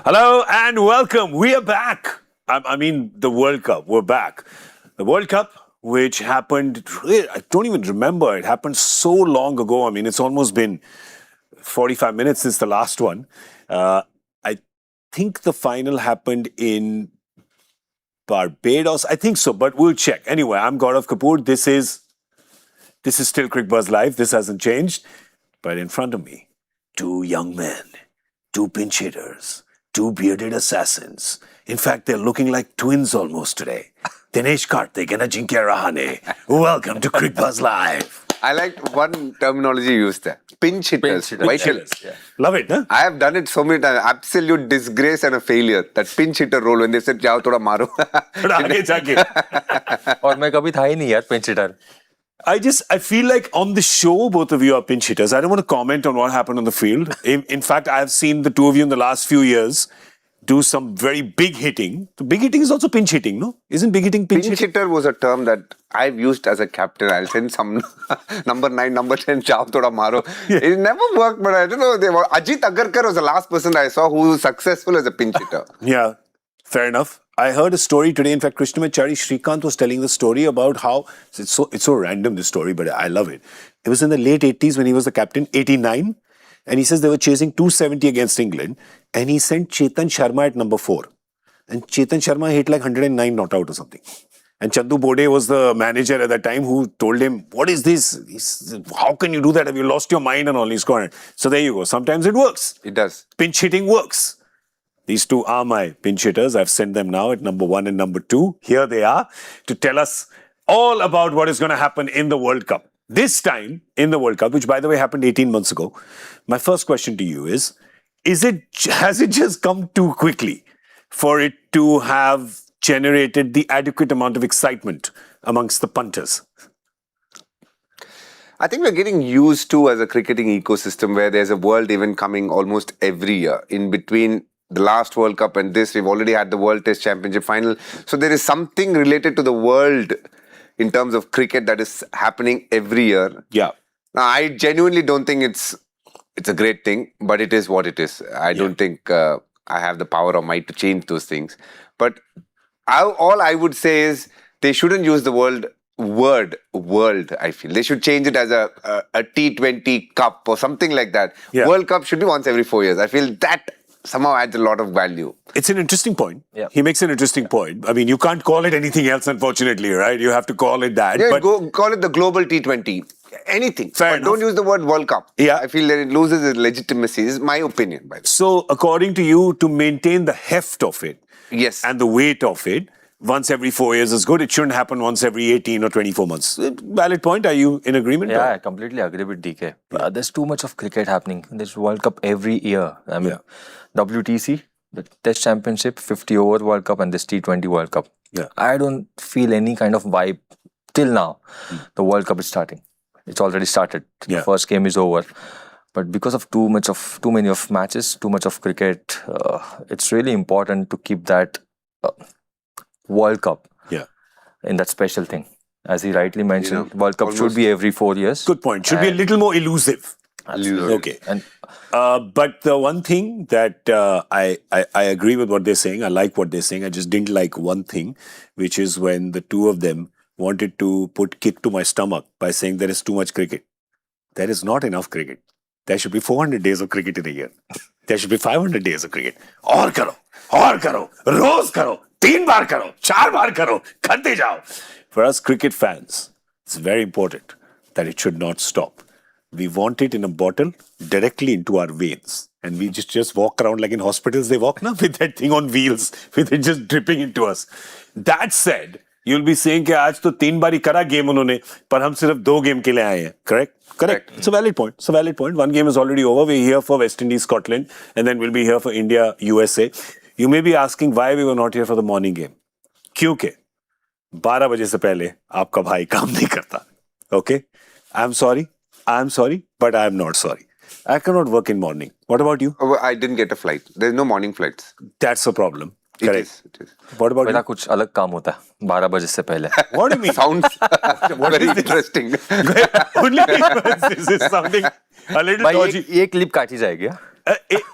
Hello and welcome. We are back. I mean, the World Cup. We're back. The World Cup, which happened, I don't even remember. It happened so long ago. I mean, it's almost been 45 minutes since the last one. I think the final happened in Barbados. I think so, but we'll check. Anyway, I'm Gaurav Kapur. This is still Cricbuzz Live. This hasn't changed. But in front of me, two young men, two pinch hitters, two bearded assassins. In fact, they're looking like twins almost today. Dinesh Karthik and Ajinkya Rahane. Welcome to Cricbuzz Live. I liked one terminology you used there. Pinch hitters. Vital. Yeah. Love it, huh? I have done it so many times. Absolute disgrace and a failure. That pinch hitter role when they said, "Jao thoda maro." थोड़ा आगे जाके. और मैं कभी था ही नहीं यार pinch hitter. I feel like on the show, both of you are pinch hitters. I don't want to comment on what happened on the field. In fact, I have seen the two of you in the last few years do some very big hitting. So big hitting is also pinch hitting, no? Isn't big hitting pinch hitting? Pinch hitter was a term that I've used as a captain. I'll send some number 9, number 10, jao thoda maro. Yeah. It never worked, but I don't know. Ajit Agarkar was the last person I saw who was successful as a pinch hitter. Yeah, fair enough. I heard a story today. In fact, Krishnamachari Srikanth was telling the story about how it's so random, this story, but I love it. It was in the late 80s when he was the captain, 89, and he says they were chasing 270 against England, and he sent Chetan Sharma at number 4, and Chetan Sharma hit like 109 not out or something. And Chandu Bode was the manager at that time who told him, "What is this? How can you do that? Have you lost your mind?" and all. He's gone. So there you go. Sometimes it works. It does. Pinch hitting works. These two are my pinch hitters. I've sent them now at number 1 and number 2. Here they are to tell us all about what is going to happen in the World Cup. This time in the World Cup, which by the way happened 18 months ago, my first question to you is has it just come too quickly for it to have generated the adequate amount of excitement amongst the punters? I think we're getting used to as a cricketing ecosystem where there's a world event coming almost every year. In between the last World Cup and this, we've already had the World Test Championship final. So there is something related to the world in terms of cricket that is happening every year. Yeah. Now, I genuinely don't think it's a great thing, but it is what it is. I don't think I have the power or might to change those things. But all I would say is they shouldn't use the word world, I feel. They should change it as a T20 cup or something like that. Yeah. World Cup should be once every 4 years. I feel that somehow adds a lot of value. It's an interesting point. Yeah. He makes an interesting point. I mean, you can't call it anything else, unfortunately, right? You have to call it that. Yeah, but call it the global T20. Anything. Fair enough. Don't use the word World Cup. Yeah. I feel that it loses its legitimacy. This is my opinion, by the way. So, according to you, to maintain the heft of it, yes, and the weight of it, once every 4 years is good. It shouldn't happen once every 18 or 24 months. Valid point. Are you in agreement? Yeah, I completely agree with DK. There's too much of cricket happening. There's World Cup every year. I mean, WTC, the Test Championship, 50-over World Cup, and this T20 World Cup. Yeah. I don't feel any kind of vibe till now. The World Cup is starting. It's already started. Yeah. The first game is over. But because of too many of matches, too much of cricket, it's really important to keep that World Cup in that special thing. As he rightly mentioned, World Cup should be every 4 years. Good point. Should be a little more elusive. Absolutely. Okay. But the one thing that I agree with what they're saying, I like what they're saying, I just didn't like one thing, which is when the two of them wanted to put kick to my stomach by saying there is too much cricket. There is not enough cricket. There should be 400 days of cricket in a year. There should be 500 days of cricket. Aur karo, roz karo, 3 baar karo, 4 baar karo, karte jao. For us cricket fans, it's very important that it should not stop. We want it in a bottle directly into our veins. And we just walk around like in hospitals they walk now with that thing on wheels, with it just dripping into us. That said, you'll be saying कि आज तो 3 बार ही करा game उन्होंने, पर हम सिर्फ 2 game के लिए आए हैं. Correct. It's a valid point. One game is already over. We're here for West Indies, Scotland, and then we'll be here for India, USA. You may be asking why we were not here for the morning game. क्योंकि 12 बजे से पहले आपका भाई काम नहीं करता. Okay? I'm sorry, but I'm not sorry. I cannot work in morning. What about you? I didn't get a flight. There's no morning flights. That's a problem. Correct. It is. What about मेरा you? कुछ अलग काम होता है 12 बजे से पहले. What do you mean? Sounds very interesting. Only this is sounding a little भाई dodgy. ये क्लिप काटी जाएगी.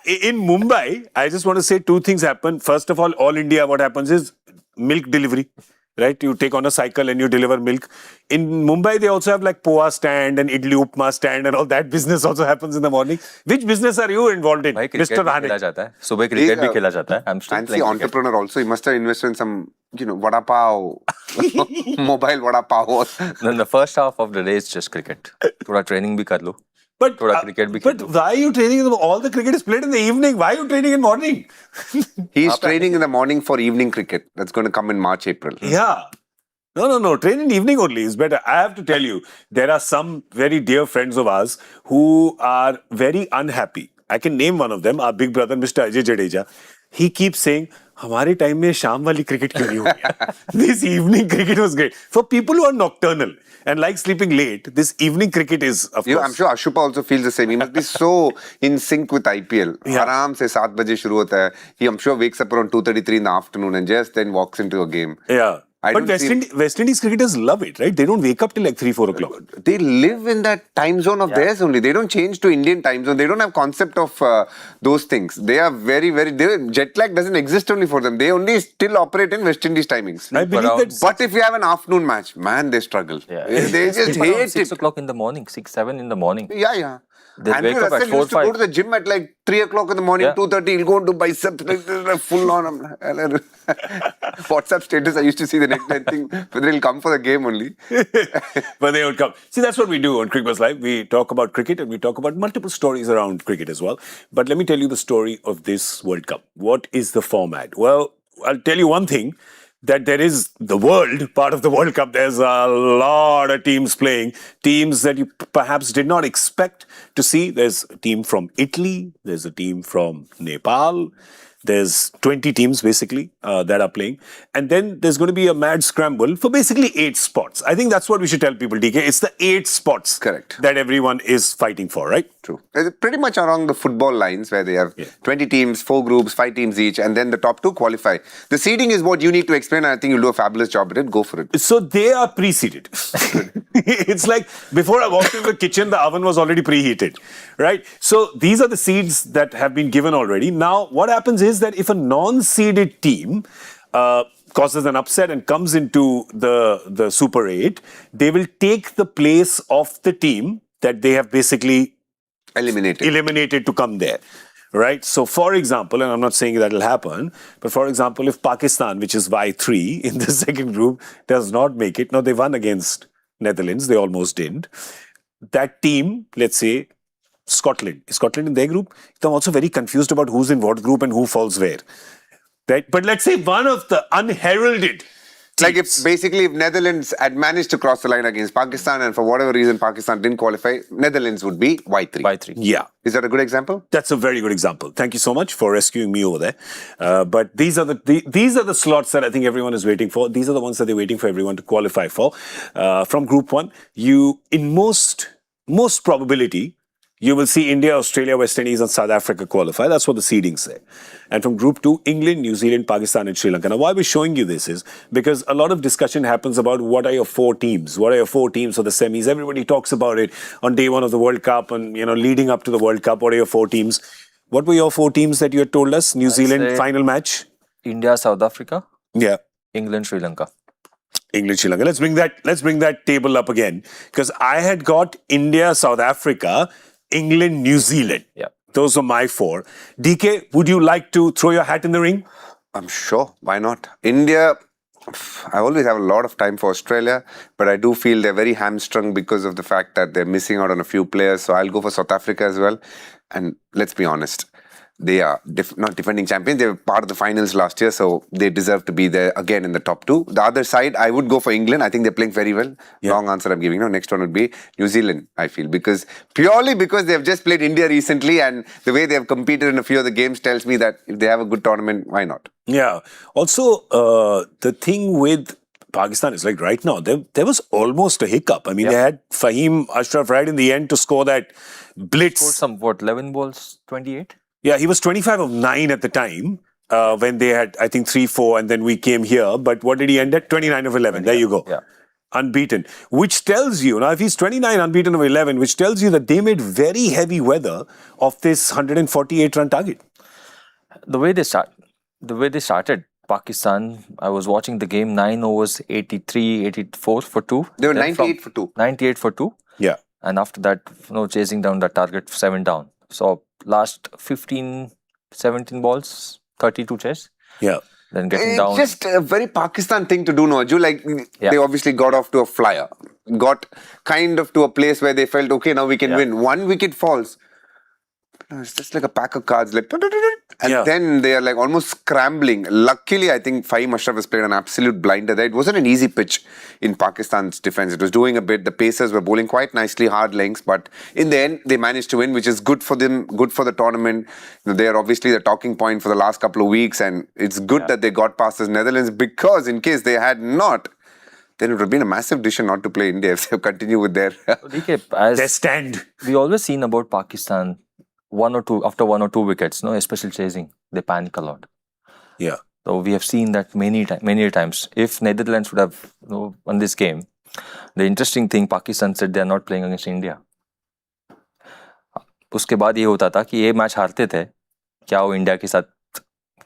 In Mumbai, I just want to say two things happen. First of all India, what happens is milk delivery. Right, you take on a cycle and you deliver milk. In Mumbai, they also have like poha stand and idli upma stand and all that business also happens in the morning. Which business are you involved in, Mr. Rahane? सुबह cricket भी खेला जाता है. I'm still fancy playing entrepreneur also. He must have invested in some, vada pav, mobile vada pav. Then the first half of the day is just cricket. थोड़ा training भी कर लो. But cricket भी खेल लो. why are you training? All the cricket is played in the evening. Why are you training in morning? He's training in the morning for evening cricket. That's going to come in March, April. Yeah. No. Train in evening only is better. I have to tell you, there are some very dear friends of ours who are very unhappy. I can name one of them, our big brother, Mr. Ajay Jadeja. He keeps saying, हमारे time में शाम वाली cricket क्यों नहीं हो गया? This evening cricket was great. For people who are nocturnal and like sleeping late, this evening cricket is, of course. I'm sure Ashupa also feels the same. He must be so in sync with IPL. आराम से 7 बजे शुरू होता है. He, I'm sure, wakes up around 2:33 in the afternoon and just then walks into a game. Yeah. But West Indies cricketers love it, right? They don't wake up till like 3-4 o'clock. They live in that time zone of theirs only. They don't change to Indian time zone. They don't have concept of those things. They are very, jet lag doesn't exist only for them. They only still operate in West Indies timings. I believe that. But if you have an afternoon match, man, they struggle. Yeah. They just hate it. 6 o'clock in the morning, 6, 7 in the morning. Yeah. They wake up at 4, used to 5. go to the gym at like 3 o'clock in the morning, 2:30. He'll go and do biceps full on. WhatsApp status, I used to see the next day thing, whether he'll come for the game only. But they would come. See, that's what we do on Cricbuzz Live. We talk about cricket and we talk about multiple stories around cricket as well. But let me tell you the story of this World Cup. What is the format? Well, I'll tell you one thing. That there is the world part of the World Cup. There's a lot of teams playing. Teams that you perhaps did not expect to see. There's a team from Italy. There's a team from Nepal. There's 20 teams basically that are playing. And then there's going to be a mad scramble for basically 8 spots. I think that's what we should tell people, DK. It's the 8 spots that everyone is fighting for, right? True. It's pretty much along the football lines where they have 20 teams, 4 groups, 5 teams each, and then the top 2 qualify. The seeding is what you need to explain, and I think you'll do a fabulous job at it. Go for it. So they are pre-seeded. It's like before I walked into the kitchen, the oven was already preheated, right? So these are the seeds that have been given already. Now, what happens is that if a non-seeded team causes an upset and comes into the Super 8, they will take the place of the team that they have basically eliminated to come there. Right? So, for example, and I'm not saying that will happen, but for example, if Pakistan, which is Y3 in the second group, does not make it, now they won against Netherlands, they almost didn't. That team, let's say, Scotland. Is Scotland in their group? I'm also very confused about who's in what group and who falls where. Right? But let's say one of the unheralded like if Netherlands had managed to cross the line against Pakistan and for whatever reason Pakistan didn't qualify, Netherlands would be Y3. Y3. Yeah. Is that a good example? That's a very good example. Thank you so much for rescuing me over there. But these are the slots that I think everyone is waiting for. These are the ones that they're waiting for everyone to qualify for. From Group 1, in most probability, you will see India, Australia, West Indies and South Africa qualify. That's what the seedings say. And from Group 2, England, New Zealand, Pakistan and Sri Lanka. Now, why we're showing you this is because a lot of discussion happens about what are your 4 teams? What are your 4 teams for the semis? Everybody talks about it on day 1 of the World Cup and, leading up to the World Cup. What are your 4 teams? What were your 4 teams that you had told us? New Zealand, final match? India, South Africa. Yeah. England, Sri Lanka. England, Sri Lanka. Let's bring that table up again. Because I had got India, South Africa, England, New Zealand. Yeah. Those are my 4. DK, would you like to throw your hat in the ring? I'm sure. Why not? India, I always have a lot of time for Australia, but I do feel they're very hamstrung because of the fact that they're missing out on a few players. So I'll go for South Africa as well. And let's be honest, they are not defending champions. They were part of the finals last year, so they deserve to be there again in the top 2. The other side, I would go for England. I think they're playing very well. Yeah. Wrong answer I'm giving. No, next one would be New Zealand, I feel. Purely because they have just played India recently and the way they have competed in a few of the games tells me that if they have a good tournament, why not? Yeah. Also, the thing with Pakistan is like right now, there was almost a hiccup. I mean, they had Fahim Ashraf right in the end to score that blitz. Scored 11 balls, 28? Yeah, he was 25 of 9 at the time when they had, I think, 3-4 and then we came here. But what did he end at? 29 of 11. There you go. Yeah. unbeaten, which tells you, now if he's 29 unbeaten over 11, which tells you that they made very heavy weather of this 148 run target. The way they started, Pakistan, I was watching the game, 9 overs, 83, 84 for 2. They were 98 for 2. 98 for 2. Yeah. And after that, chasing down that target, 7 down. So last 15, 17 balls, 32 chase. Yeah. Then getting It's down. just a very Pakistan thing to do, no? They obviously got off to a flyer. Got kind of to a place where they felt, okay, now we can win. 1 wicket falls. It's just like a pack of cards, like, and then they are like almost scrambling. Luckily, I think Fahim Ashraf has played an absolute blinder there. It wasn't an easy pitch in Pakistan's defense. It was doing a bit. The Pacers were bowling quite nicely, hard lengths, but in the end, they managed to win, which is good for them, good for the tournament. They are obviously the talking point for the last couple of weeks, and it's good that they got past the Netherlands, because in case they had not, then it would have been a massive decision not to play India if they continue with their stand. We always seen about Pakistan. After 1 or 2 wickets, especially chasing, they panic a lot. Yeah. So we have seen that many times. If Netherlands would have won this game, the interesting thing, Pakistan said they are not playing against India. उसके बाद ये होता था कि ये match हारते थे, क्या वो इंडिया के साथ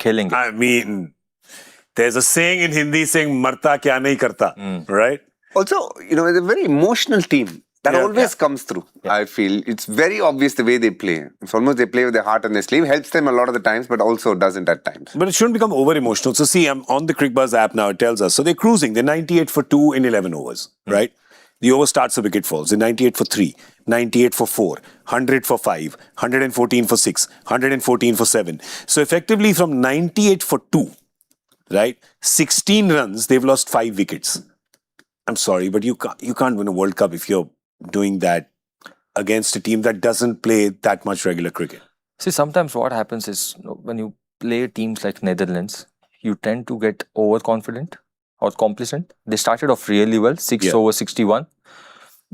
खेलेंगे? I mean, there's a saying in Hindi saying "marta kya nahi karta," right? Also, it's a very emotional team. That always comes through, I feel. It's very obvious the way they play. It's almost they play with their heart on their sleeve. Helps them a lot of the times, but also doesn't at times. But it shouldn't become over-emotional. So see, I'm on the Cricbuzz app now. It tells us. So they're cruising. They're 98 for 2 in 11 overs, right? The over starts, the wicket falls. They're 98 for 3, 98 for 4, 100 for 5, 114 for 6, 114 for 7. So effectively from 98 for 2, right? 16 runs, they've lost 5 wickets. I'm sorry, but you can't win a World Cup if you're doing that against a team that doesn't play that much regular cricket. See, sometimes what happens is when you play teams like Netherlands, you tend to get overconfident or complacent. They started off really well, 6 over 61.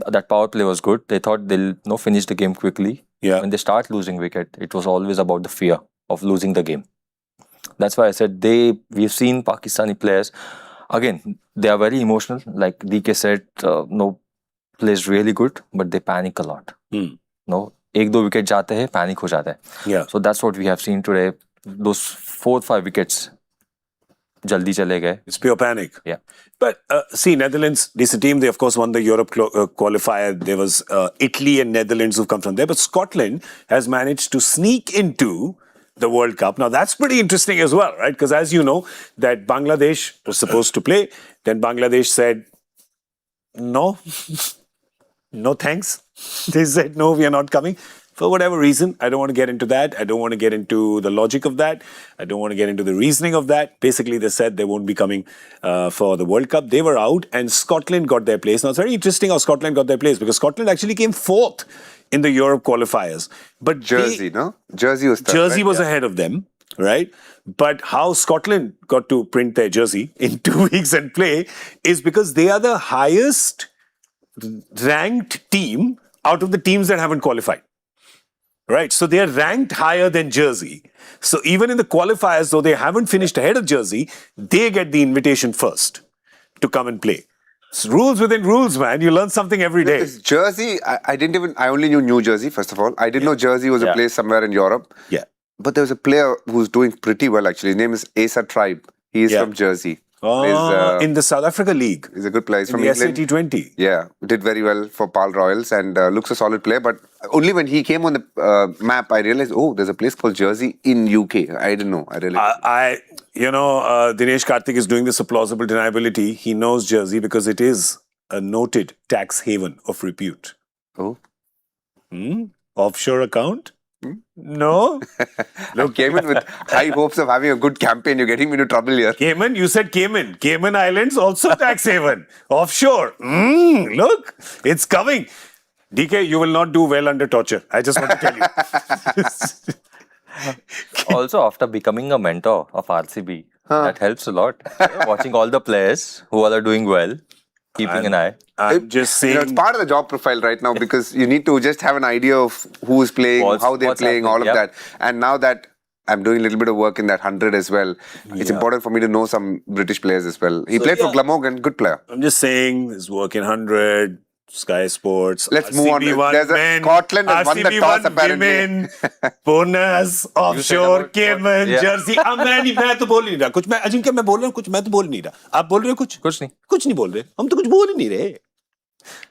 That power play was good. They thought they'll finish the game quickly. Yeah. When they start losing wicket, it was always about the fear of losing the game. That's why I said we've seen Pakistani players. Again, they are very emotional. Like DK said, plays really good, but they panic a lot. एक दो wicket जाते हैं, panic हो जाता है. Yeah. So that's what we have seen today. Those 4-5 wickets jaldi chale gaye. It's pure panic. Yeah. But see, Netherlands, this team, they of course won the Europe qualifier. There was Italy and Netherlands who've come from there. But Scotland has managed to sneak into the World Cup. Now that's pretty interesting as well, right? Because as you know, that Bangladesh was supposed to play. Then Bangladesh said, no, thanks. They said, no, we are not coming. For whatever reason, I don't want to get into that. I don't want to get into the logic of that. I don't want to get into the reasoning of that. Basically, they said they won't be coming for the World Cup. They were out and Scotland got their place. Now, it's very interesting how Scotland got their place because Scotland actually came 4th in the Europe qualifiers. But Jersey was ahead of them, right? But how Scotland got to print their jersey in 2 weeks and play is because they are the highest ranked team out of the teams that haven't qualified. Right, so they are ranked higher than Jersey. So even in the qualifiers, though they haven't finished ahead of Jersey, they get the invitation first to come and play. It's rules within rules, man. You learn something every day. Jersey, I only knew New Jersey, first of all. I didn't know Jersey was a place somewhere in Europe. Yeah. But there was a player who's doing pretty well, actually. His name is Asa Tribe. He is from Jersey. In the South Africa League. He's a good player. He's from the England. T20. Yeah, did very well for Pal Royals and looks a solid player. But only when he came on the map, I realized, there's a place called Jersey in UK. I didn't know. Dinesh Karthik is doing this a plausible deniability. He knows Jersey because it is a noted tax haven of repute. Oh. Offshore account? No. Look, Cayman with high hopes of having a good campaign. You're getting me into trouble here. Cayman? You said Cayman. Cayman Islands also tax haven. Offshore. Look, it's coming. DK, you will not do well under torture. I just want to tell you. Also, after becoming a mentor of RCB, that helps a lot. Watching all the players who are doing well, keeping an eye. I'm just saying. It's part of the job profile right now because you need to just have an idea of who's playing, how they're playing, all of that. And now that I'm doing a little bit of work in that 100 as well. It's important for me to know some British players as well. He played for Glamorgan, good player. I'm just saying, his work in 100, Sky Sports. Let's move on. There's Men, Scotland has won the toss apparently. Women, bonus, offshore, Cayman, Jersey. मैं तो बोल ही नहीं रहा कुछ. मैं अजिंक्य मैं बोल रहा हूँ कुछ. मैं तो बोल नहीं रहा. आप बोल रहे हो कुछ? कुछ नहीं बोल रहे. हम तो कुछ बोल ही नहीं रहे.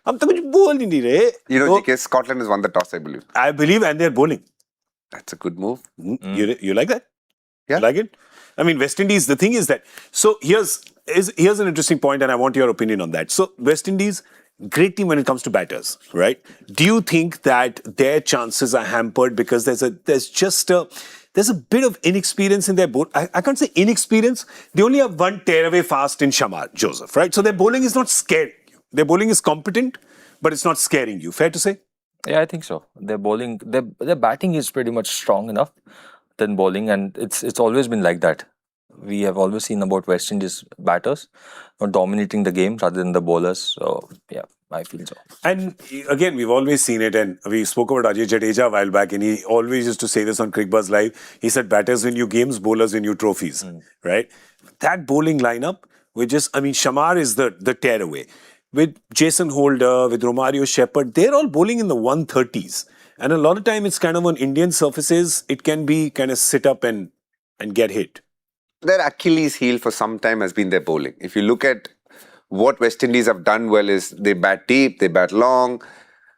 हम तो कुछ बोल ही नहीं रहे. You know, GK, Scotland has won the toss, I believe. I believe, and they're bowling. That's a good move. You like that? Yeah. You like it? I mean, West Indies, the thing is that, so here's an interesting point, and I want your opinion on that. So West Indies, great team when it comes to batters, right? Do you think that their chances are hampered because there's a bit of inexperience in their bowl? I can't say inexperience. They only have one tearaway fast in Shamar Joseph, right? So their bowling is not scaring you. Their bowling is competent, but it's not scaring you. Fair to say? Yeah, I think so. Their bowling, their batting is pretty much strong enough than bowling, and it's always been like that. We have always seen about West Indies batters not dominating the game rather than the bowlers. So yeah, I feel so. And again, we've always seen it, and we spoke about Ajay Jadeja a while back, and he always used to say this on Cricbuzz Live. He said, batters win you games, bowlers win you trophies, right? That bowling lineup, Shamar is the tearaway. With Jason Holder, with Romario Shepherd, they're all bowling in the 130s. And a lot of time it's kind of on Indian surfaces, it can be kind of sit up and get hit. Their Achilles heel for some time has been their bowling. If you look at what West Indies have done well is they bat deep, they bat long,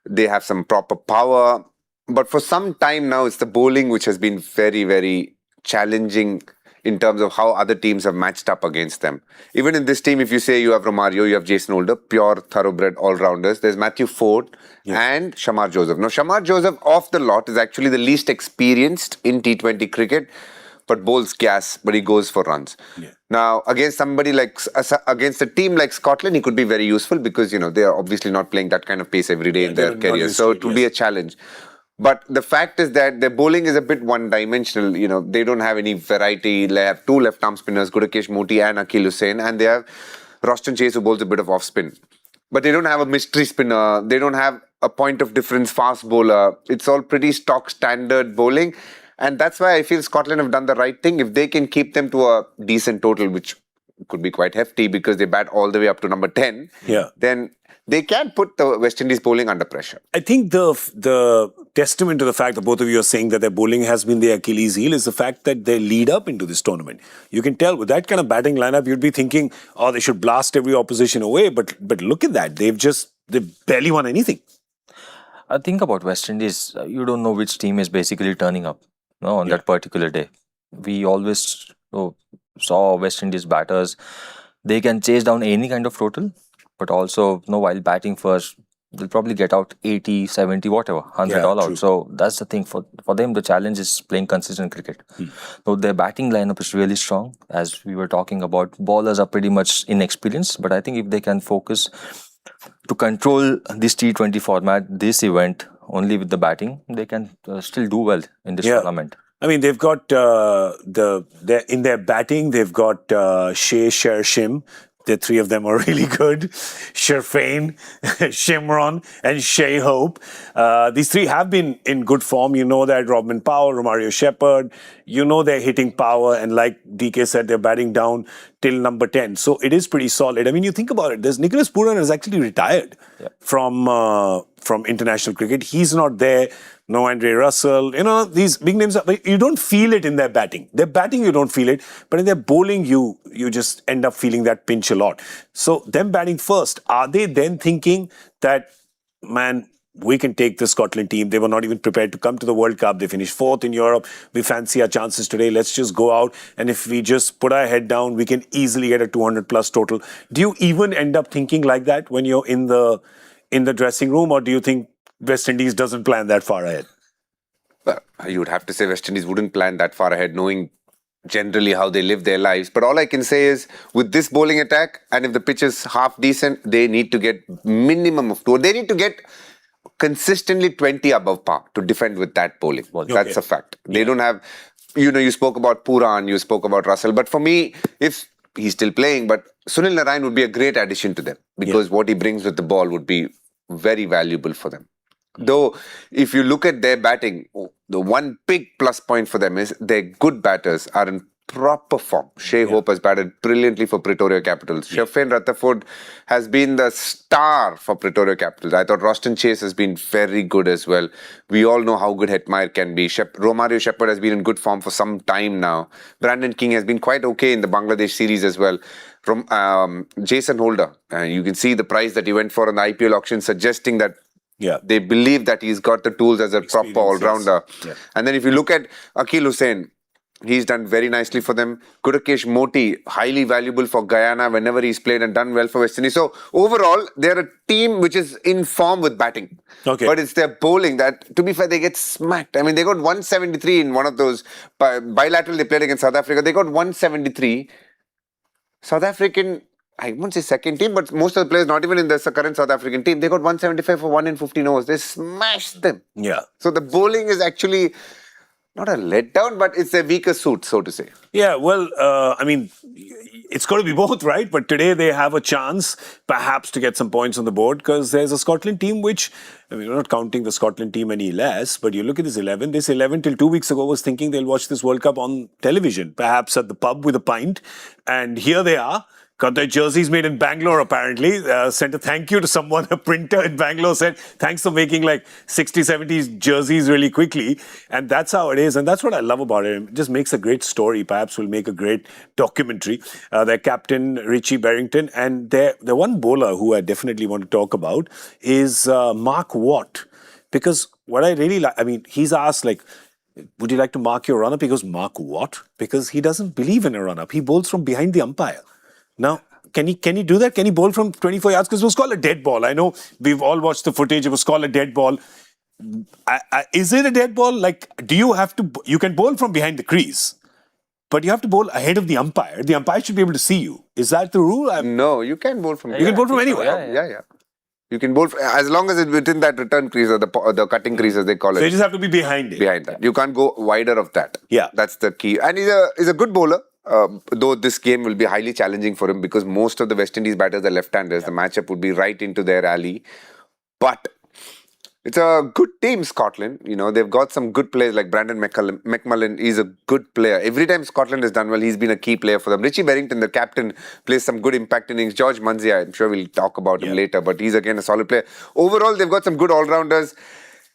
they have some proper power. But for some time now, it's the bowling which has been very, very challenging in terms of how other teams have matched up against them. Even in this team, if you say you have Romario, you have Jason Holder, pure thoroughbred all-rounders. There's Matthew Ford and Shamar Joseph. Now, Shamar Joseph off the lot is actually the least experienced in T20 cricket, but bowls gas, but he goes for runs. Yeah. Now, against a team like Scotland, he could be very useful because, they are obviously not playing that kind of pace every day in their career. So it will be a challenge. But the fact is that their bowling is a bit one-dimensional. They don't have any variety. They have two left-arm spinners, Gudakesh Moti and Akhil Hussain, and they have Roston Chase who bowls a bit of off-spin. But they don't have a mystery spinner. They don't have a point of difference fast bowler. It's all pretty stock standard bowling. And that's why I feel Scotland have done the right thing. If they can keep them to a decent total, which could be quite hefty because they bat all the way up to number 10, then they can put the West Indies bowling under pressure. I think the testament to the fact that both of you are saying that their bowling has been their Achilles heel is the fact that they lead up into this tournament. You can tell with that kind of batting lineup, you'd be thinking, oh, they should blast every opposition away. But look at that. They've barely won anything. I think about West Indies. You don't know which team is basically turning up on that particular day. We always saw West Indies batters. They can chase down any kind of total. But also, while batting first, they'll probably get out 80, 70, whatever, 100 all out. True. So that's the thing. For them, the challenge is playing consistent cricket. So their batting lineup is really strong. As we were talking about, bowlers are pretty much inexperienced. But I think if they can focus to control this T20 format, this event, only with the batting, they can still do well in this tournament. I mean, they've got in their batting, they've got Shea, Sher, Shim. The three of them are really good. Sherfain, Shimron, and Shea Hope. These three have been in good form. You know that Robin Powell, Romario Shepherd. You know they're hitting power. And like DK said, they're batting down till number 10. So it is pretty solid. I mean, you think about it. There's Nicholas Pooran has actually retired from international cricket. He's not there. No Andre Russell. These big names, you don't feel it in their batting. Their batting, you don't feel it. But in their bowling, you just end up feeling that pinch a lot. So them batting first, are they then thinking that, man, we can take the Scotland team. They were not even prepared to come to the World Cup. They finished 4th in Europe. We fancy our chances today. Let's just go out. And if we just put our head down, we can easily get a 200 plus total. Do you even end up thinking like that when you're in the dressing room? Or do you think West Indies doesn't plan that far ahead? Well, you would have to say West Indies wouldn't plan that far ahead, knowing generally how they live their lives. But all I can say is, with this bowling attack, and if the pitch is half decent, they need to get minimum of 2. They need to get consistently 20 above par to defend with that bowling. That's a fact. They don't have, you spoke about Pooran, you spoke about Russell. But for me, if he's still playing, but Sunil Narine would be a great addition to them because what he brings with the ball would be very valuable for them. Though, if you look at their batting, the one big plus point for them is their good batters are in proper form. Shea Hope has batted brilliantly for Pretoria Capitals. Shafin Rutherford has been the star for Pretoria Capitals. I thought Roston Chase has been very good as well. We all know how good Hetmeyer can be. Romario Shepherd has been in good form for some time now. Brandon King has been quite okay in the Bangladesh series as well. From Jason Holder, you can see the price that he went for on the IPL auction, suggesting that they believe that he's got the tools as a proper all-rounder. And then if you look at Akil Hussain, he's done very nicely for them. Gudakesh Moti, highly valuable for Guyana whenever he's played and done well for West Indies. So overall, they're a team which is in form with batting. But it's their bowling that, to be fair, they get smacked. I mean, they got 173 in one of those bilateral they played against South Africa. They got 173. South African, I won't say second team, but most of the players not even in the current South African team, they got 175 for 1 in 15 overs. They smashed them. So the bowling is actually not a letdown, but it's a weaker suit, so to say. I mean, it's got to be both, right? But today they have a chance, perhaps, to get some points on the board because there's a Scotland team which, I mean, we're not counting the Scotland team any less, but you look at this 11. This 11 till 2 weeks ago was thinking they'll watch this World Cup on television, perhaps at the pub with a pint. And here they are. Got their jerseys made in Bangalore, apparently. Sent a thank you to someone. A printer in Bangalore said, thanks for making like 60, 70 jerseys really quickly. And that's how it is. And that's what I love about it. It just makes a great story. Perhaps will make a great documentary. Their captain, Richie Berrington. And their one bowler who I definitely want to talk about is Mark Watt. Because what I really like, I mean, he's asked like, would you like to mark your run-up? He goes, Mark Watt? Because he doesn't believe in a run-up. He bowls from behind the umpire. Now, can he do that? Can he bowl from 24 yards? Because it was called a dead ball. I know we've all watched the footage. It was called a dead ball. Is it a dead ball? Like, do you have to... You can bowl from behind the crease, but you have to bowl ahead of the umpire. The umpire should be able to see you. Is that the rule? No, you can bowl from... You can bowl from anywhere. Yeah. You can bowl as long as it's within that return crease or the cutting crease, as they call it. So you just have to be behind it. Behind that. You can't go wider of that. Yeah. That's the key. And he's a good bowler. Though this game will be highly challenging for him because most of the West Indies batters are left-handers. The matchup would be right into their alley. But it's a good team, Scotland. You know, they've got some good players like Brandon McMullen. He's a good player. Every time Scotland has done well, he's been a key player for them. Richie Berrington, the captain, plays some good impact innings. George Munzia, I'm sure we'll talk about him later, but he's again a solid player. Overall, they've got some good all-rounders.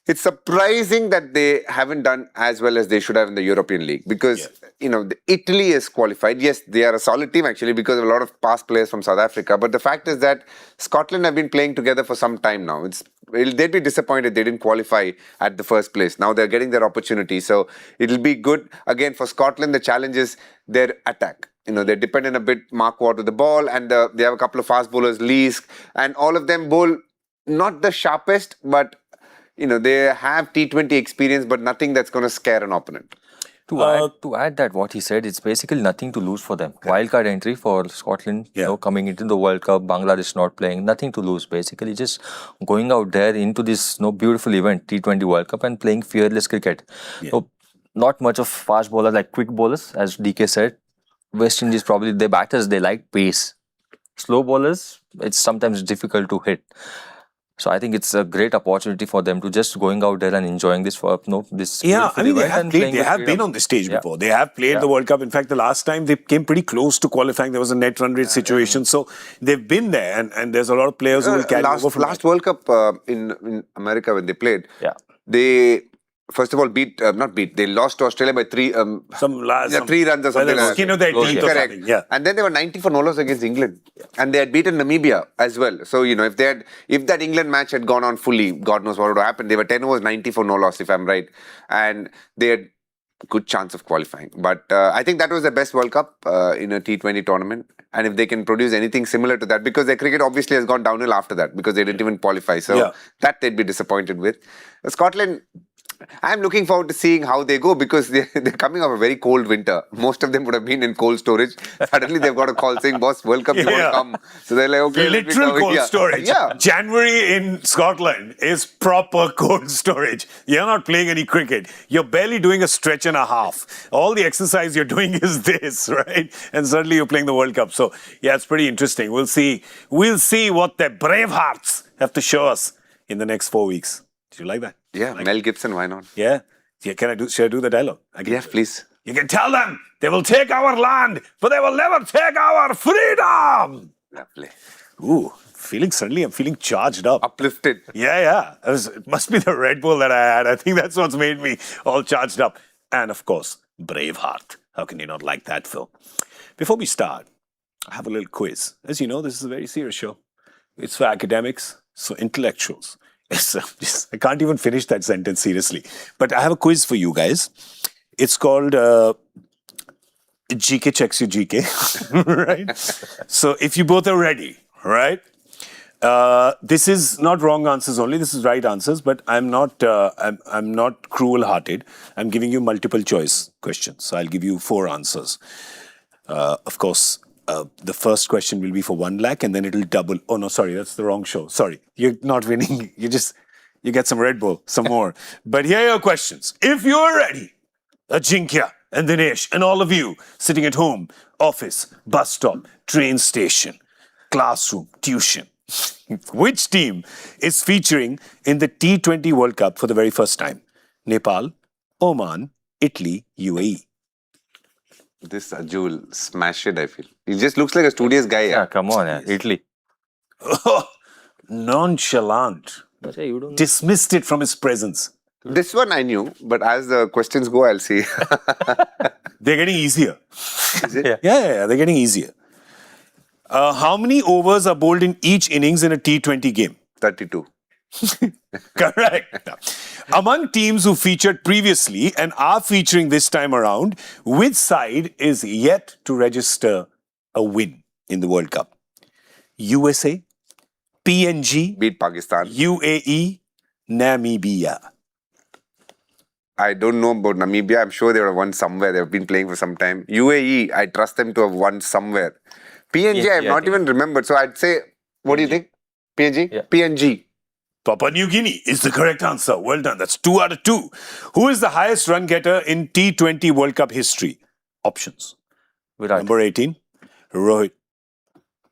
It's surprising that they haven't done as well as they should have in the European League because, you know, Italy is qualified. Yes, they are a solid team actually because of a lot of past players from South Africa. But the fact is that Scotland have been playing together for some time now. They'd be disappointed they didn't qualify at the first place. Now they're getting their opportunity. So it'll be good. Again, for Scotland, the challenge is their attack. You know, they're dependent a bit Mark Watt with the ball and they have a couple of fast bowlers, Leask, and all of them bowl not the sharpest, but you know, they have T20 experience, but nothing that's going to scare an opponent. To add that what he said, it's basically nothing to lose for them. Wildcard entry for Scotland, you know, coming into the World Cup, Bangladesh not playing, nothing to lose. Basically, just going out there into this beautiful event, T20 World Cup, and playing fearless cricket. So, not much of fast bowlers like quick bowlers, as DK said. West Indies probably their batters they like pace. Slow bowlers, it's sometimes difficult to hit. So I think it's a great opportunity for them to just going out there and enjoying this this. Yeah, I mean they have been on the stage before. They have played the World Cup. In fact, the last time they came pretty close to qualifying. There was a net run rate situation. So they've been there, and there's a lot of players who will carry over from last World Cup in America when they played. They first of all they lost to Australia by 3 runs or something like that. Skin of their teeth or correct. Something. Yeah. And then they were 90 for no loss against England. And they had beaten Namibia as well. So, you know, if that England match had gone on fully, God knows what would have happened. They were 10 overs, 90 for no loss, if I'm right. And they had good chance of qualifying. But I think that was the best World Cup in a T20 tournament. And if they can produce anything similar to that, because their cricket obviously has gone downhill after that, because they didn't even qualify. So that they'd be disappointed with. Scotland, I'm looking forward to seeing how they go because they're coming off a very cold winter. Most of them would have been in cold storage. Suddenly they've got a call saying, boss, World Cup, you won't come. So they're like, okay. Literal cold storage. January in Scotland is proper cold storage. You're not playing any cricket. You're barely doing a stretch and a half. All the exercise you're doing is this, right? And suddenly you're playing the World Cup. So, yeah, it's pretty interesting. We'll see what their brave hearts have to show us in the next 4 weeks. Do you like that? Yeah, Like Mel Gibson, why not? Yeah. Should I do the dialogue? Yeah, please. You can tell them they will take our land, but they will never take our freedom. Lovely. Ooh, I'm feeling charged up. Uplifted. Yeah. It must be the Red Bull that I had. I think that's what's made me all charged up. And of course, Braveheart. How can you not like that film? Before we start, I have a little quiz. As you know, this is a very serious show. It's for academics, so intellectuals. I can't even finish that sentence seriously. But I have a quiz for you guys. It's called GK Checks Your GK, right? So if you both are ready, right? This is not wrong answers only. This is right answers. But I'm not. I'm not cruel-hearted. I'm giving you multiple choice questions. So I'll give you 4 answers. Of course, the first question will be for 1 lakh, and then it'll double. Oh no, sorry, that's the wrong show. Sorry, you're not winning. You get some Red Bull, some more. But here are your questions. If you're ready, Ajinkya and Dinesh and all of you sitting at home, office, bus stop, train station, classroom, tuition. Which team is featuring in the T20 World Cup for the very first time? Nepal, Oman, Italy, UAE. This Ajul will smash it, I feel. He just looks like a studious guy. Yeah, come on, Italy. Nonchalant. You don't Dismissed it from his presence. This one I knew, but as the questions go, I'll see. They're getting easier. Is it? Yeah, they're getting easier. How many overs are bowled in each innings in a T20 game? 32. Correct. Among teams who featured previously and are featuring this time around, which side is yet to register a win in the World Cup? USA, PNG, Beat Pakistan. UAE, Namibia. I don't know about Namibia. I'm sure they would have won somewhere. They've been playing for some time. UAE, I trust them to have won somewhere. PNG, I have not even remembered. So I'd say, what do you think? PNG? Yeah. PNG. Papua New Guinea is the correct answer. Well done. That's 2 out of 2. Who is the highest run getter in T20 World Cup history? Options. Virat. Number 18, Rohit.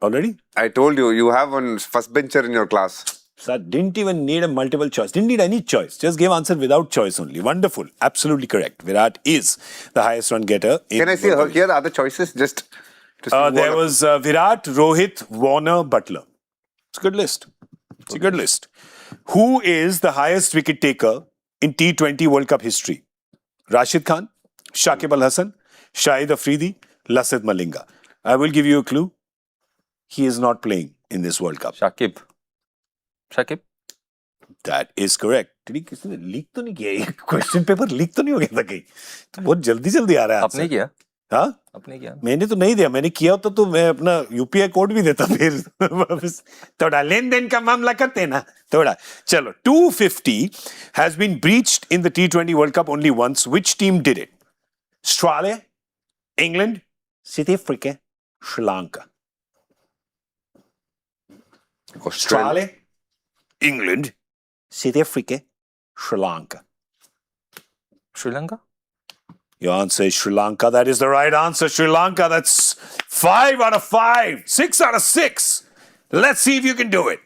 Already? I told you, you have one first bencher in your class. So didn't even need a multiple choice. Didn't need any choice. Just gave answer without choice only. Wonderful. Absolutely correct. Virat is the highest run getter. Can I see here the other choices? Just to see there was Virat, Rohit, Warner, Butler. It's a good list. It's a good list. Who is the highest wicket taker in T20 World Cup history? Rashid Khan, Shakib Al Hasan, Shahid Afridi, Lasith Malinga. I will give you a clue. He is not playing in this World Cup. Shakib. That is correct. Did he किसी ने leak तो नहीं किया ये question paper leak तो नहीं हो गया था कहीं तो बहुत जल्दी आ रहा है आपने किया हाँ आपने किया मैंने तो नहीं दिया मैंने किया होता तो मैं अपना यूपीआई कोड भी देता फिर थोड़ा लेन देन का मामला करते ना थोड़ा चलो 250 has been breached in the T20 World Cup only once. Which team did it? Australia, England, South Africa, Sri Lanka. Australia, England, South Africa, Sri Lanka. Sri Lanka. Your answer is Sri Lanka. That is the right answer, Sri Lanka. That's 5 out of 5. 6 out of 6. Let's see if you can do it.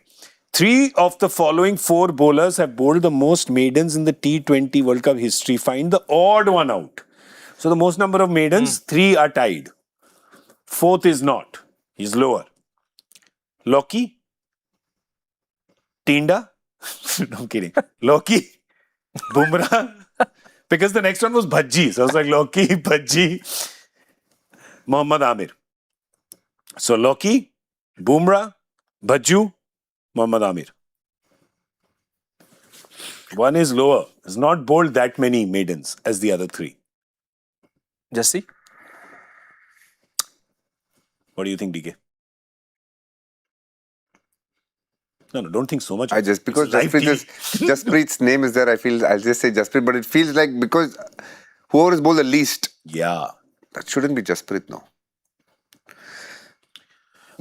3 of the following 4 bowlers have bowled the most maidens in the T20 World Cup history. Find the odd one out. So the most number of maidens, 3 are tied. 4th is not. He's lower. Loki, Tinda. No, I'm kidding. Loki, Bumrah. Because the next one was Bhaji. So I was like, Loki, Bhaji, Mohammad Amir. So Loki, Bumrah, Bhaju, Mohammad Amir. One is lower. Has not bowled that many maidens as the other 3. Jassi. What do you think, DK? No, don't think so much. I just because Jaspreet's name is there, I feel I'll just say Jaspreet, but it feels like because whoever has bowled the least, yeah, that shouldn't be Jaspreet, no.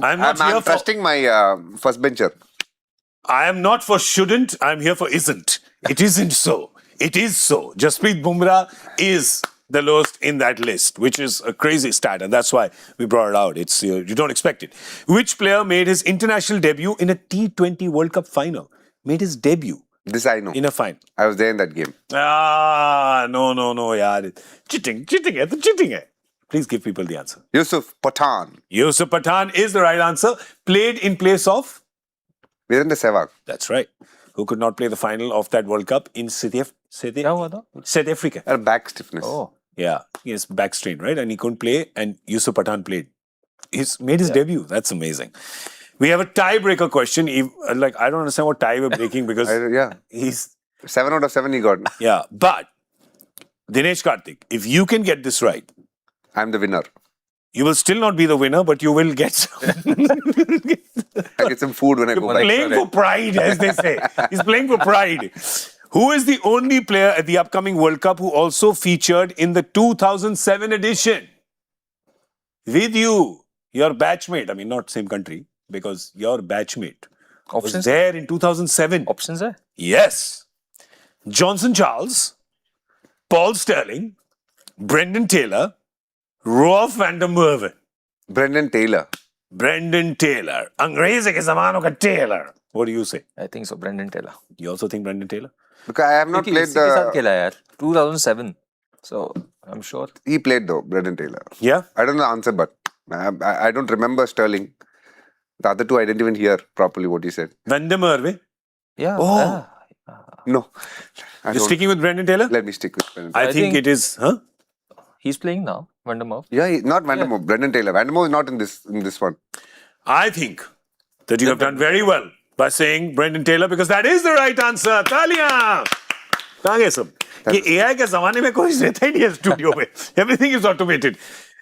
I'm trusting my first bencher. I am not for shouldn't. I'm here for isn't. It isn't so. It is so. Jasprit Bumrah is the lowest in that list, which is a crazy stat, and that's why we brought it out. It's you don't expect it. Which player made his international debut in a T20 World Cup final? Made his debut. This I know. in a final. I was there in that game. No, yaar. Cheating hai, to cheating hai. Please give people the answer. Yusuf Pathan. Yusuf Pathan is the right answer. Played in place of? Virendra Sehwag. That's right. Who could not play the final of that World Cup in South Africa. Back stiffness. Oh. Yeah, he has back strain, right? And he couldn't play, and Yusuf Pathan played. He's made his debut. That's amazing. We have a tiebreaker question. I don't understand what tie we're breaking because he's 7 out of 7 he got. Yeah, but Dinesh Karthik, if you can get this right, I'm the winner. you will still not be the winner, but you will get some. I get some food when I go back. Playing for pride, as they say. He's playing for pride. Who is the only player at the upcoming World Cup who also featured in the 2007 edition? With you, your batchmate. I mean, not same country, because your batchmate was there in 2007. Options hai? Yes. Johnson Charles, Paul Sterling, Brendan Taylor, Rolf van der Merwe. Brendan Taylor. Brendan Taylor. Angreze ke zamano ka Taylor. What do you say? I think so, Brendan Taylor. You also think Brendan Taylor? Because I have not played the... 2007. So, I'm sure. He played though, Brendan Taylor. Yeah? I don't know the answer, but I don't remember Sterling. The other two I didn't even hear properly what he said. Van der Merwe? Yeah. Oh. No. You're sticking with Brendan Taylor? Let me stick with Brendan Taylor. I think it is, huh? He's playing now, Van der Merwe. Yeah, not Van der Merwe, Brendan Taylor. Van der Merwe is not in this one. I think that you have done very well by saying Brendan Taylor because that is the right answer. Talia! कहाँ गए सब? ये AI के ज़माने में कोई रहता ही नहीं है स्टूडियो में. Everything is automated.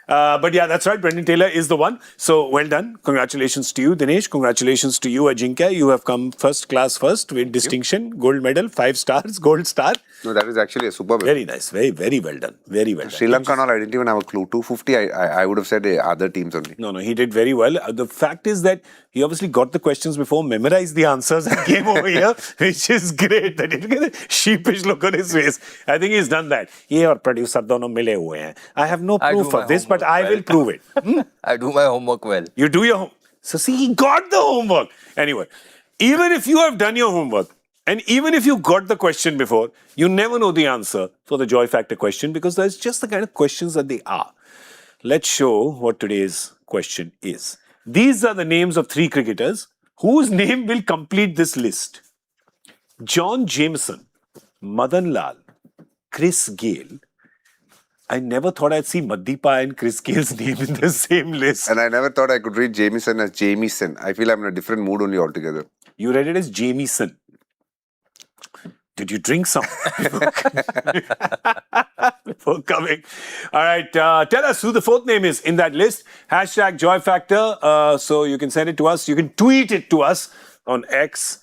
But yeah, that's right. Brendan Taylor is the one. So well done. Congratulations to you, Dinesh. Congratulations to you, Ajinkya. You have come first class first with distinction, gold medal, 5 stars, gold star. No, that is actually a superb. Very nice. Very, very well done. Very well done. Sri Lanka and all, I didn't even have a clue. 250, I would have said other teams only. No, he did very well. The fact is that he obviously got the questions before, memorized the answers and came over here, which is great. That look at the sheepish look on his face. I think he's done that. Ye aur producer dono mile hue hain. I have no proof of this, but I will prove it. I do my homework well. You do your homework. So see, he got the homework. Anyway, even if you have done your homework, and even if you got the question before, you never know the answer for the joy factor question because that's just the kind of questions that they are. Let's show what today's question is. These are the names of 3 cricketers whose name will complete this list. John Jameson, Madan Lal, Chris Gale. I never thought I'd see Madipa and Chris Gale's name in the same list. And I never thought I could read Jamieson as Jamieson. I feel I'm in a different mood only altogether. You read it as Jamieson. Did you drink some before coming? All right. Tell us who the 4th name is in that list. Hashtag Joy Factor. So you can send it to us. You can tweet it to us on X.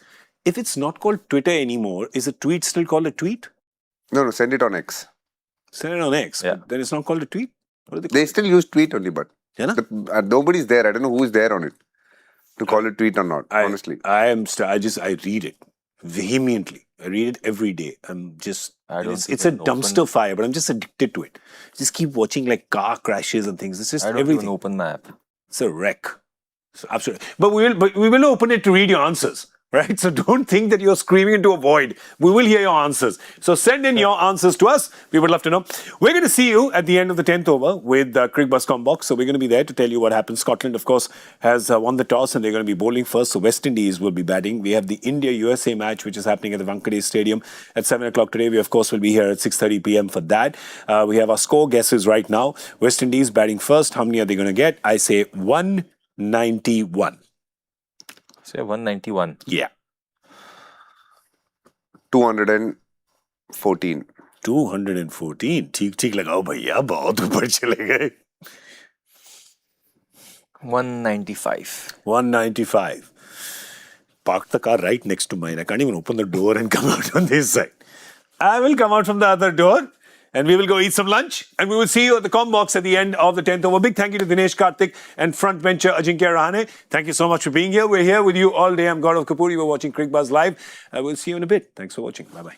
If it's not called Twitter anymore, is a tweet still called a tweet? No, send it on X. Send it on X. Yeah. Then it's not called a tweet? What do they still use tweet only, but yeah, nobody's there. I don't know who is there on it to call it tweet or not, honestly. I read it vehemently. I read it every day. It's a dumpster fire, but I'm just addicted to it. Just keep watching like car crashes and things. It's just everything. I don't even open my app. It's a wreck. So absolutely. But we will open it to read your answers. Right? So don't think that you're screaming into a void. We will hear your answers. So send in your answers to us. We would love to know. We're going to see you at the end of the 10th over with Cricbuzz Combox. So we're going to be there to tell you what happens. Scotland, of course, has won the toss and they're going to be bowling first. So West Indies will be batting. We have the India-USA match, which is happening at the Wankhede Stadium at 7 o'clock today. We, of course, will be here at 6:30 p.m. for that. We have our score guesses right now. West Indies batting first. How many are they going to get? I say 191. Say 191. Yeah. 214. 214. ठीक लगाओ भैया बहुत ऊपर चले गए. 195. 195. Park the car right next to mine. I can't even open the door and come out on this side. I will come out from the other door and we will go eat some lunch and we will see you at the Combox at the end of the 10th over. Big thank you to Dinesh Karthik and front bencher Ajinkya Rahane. Thank you so much for being here. We're here with you all day. I'm Gaurav Kapur. You were watching Cricbuzz Live. We'll see you in a bit. Thanks for watching. Bye-bye.